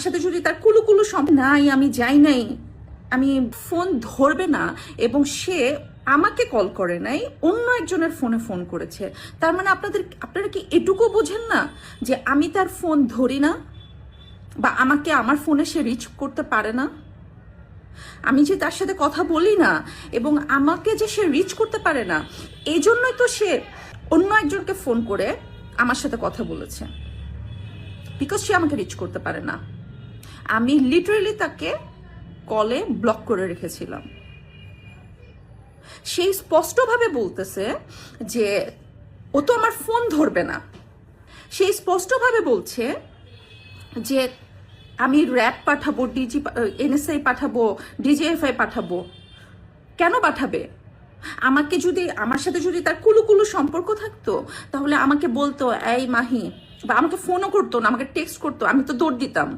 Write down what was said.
আমার সাথে যদি তার কুলুকুলু নাই, আমি যাই নাই, আমি ফোন ধরবে না, এবং সে আমাকে কল করে নাই, অন্য একজনের ফোনে ফোন করেছে, তার মানে আপনারা কি এটুকু বোঝেন না যে আমি তার ফোন ধরি না, বা আমাকে আমার ফোনে সে রিচ করতে পারে না? আমি যে তার সাথে কথা বলি না এবং আমাকে যে সে রিচ করতে পারে না, এই জন্যই তো সে অন্য একজনকে ফোন করে আমার সাথে কথা বলেছে, বিকজ সে আমাকে রিচ করতে পারে না। আমি লিটারেলি তাকে কলে ব্লক করে রেখেছিলাম। সেই স্পষ্টভাবে বলতেছে যে ও তো আমার ফোন ধরবে না। সেই স্পষ্টভাবে বলছে যে আমি র্যাব পাঠাবো, এনএসআই পাঠাবো, ডিজিএফআই পাঠাবো। কেন পাঠাবে? আমাকে যদি, আমার সাথে যদি তার কুলুকুলু সম্পর্ক থাকতো, তাহলে আমাকে বলতো এই মাহি, বা আমাকে ফোনও করতো না, আমাকে টেক্সট করতো, আমি তো দৌড় দিতাম।